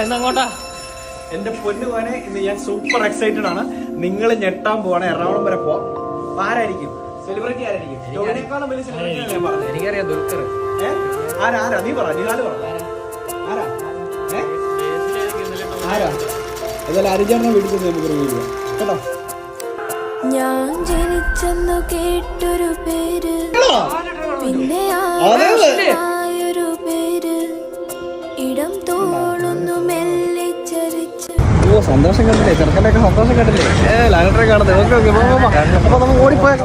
എന്നങ്ങോട്ടാ എന്റെ പൊന്നു പോനെ ഇന്ന് ഞാൻ സൂപ്പർ എക്സൈറ്റഡ് ആണ്. നിങ്ങൾ ഞെട്ടാൻ പോവാണ്. എറണാകുളം വരെ പോവാം. ആരായിരിക്കും സെലിബ്രിറ്റി? ആരായിരിക്കും? ജോലിനേക്കാളും വലിയ സെലിബ്രിറ്റി ഞാൻ പറഞ്ഞു. എനിക്കറിയാം ദുൽഖർ. ആരാ നീ പറ, നിഹാല് പറ. ആരാ ആരാ ഏതായാലും അരിജാണ് വീട്ടിൽ നമുക്ക് റിവ്യൂ കേട്ടോ. ഞാൻ ജനിച്ചെന്നു കേട്ടൊരു പേര്, പിന്നെ ആയൊരു പേര്, ഇടം തോളുന്നു മെല്ലെ ചരിച്ച്. സന്തോഷം കണ്ടില്ലേ? ചെറുക്കൻ്റെ ഒക്കെ സന്തോഷം കണ്ടില്ലേ? ലാലട്ടറെ കാണുന്നത്. ഓക്കെ ഓക്കെ അപ്പൊ നമുക്ക് ഓടിപ്പോയാൽ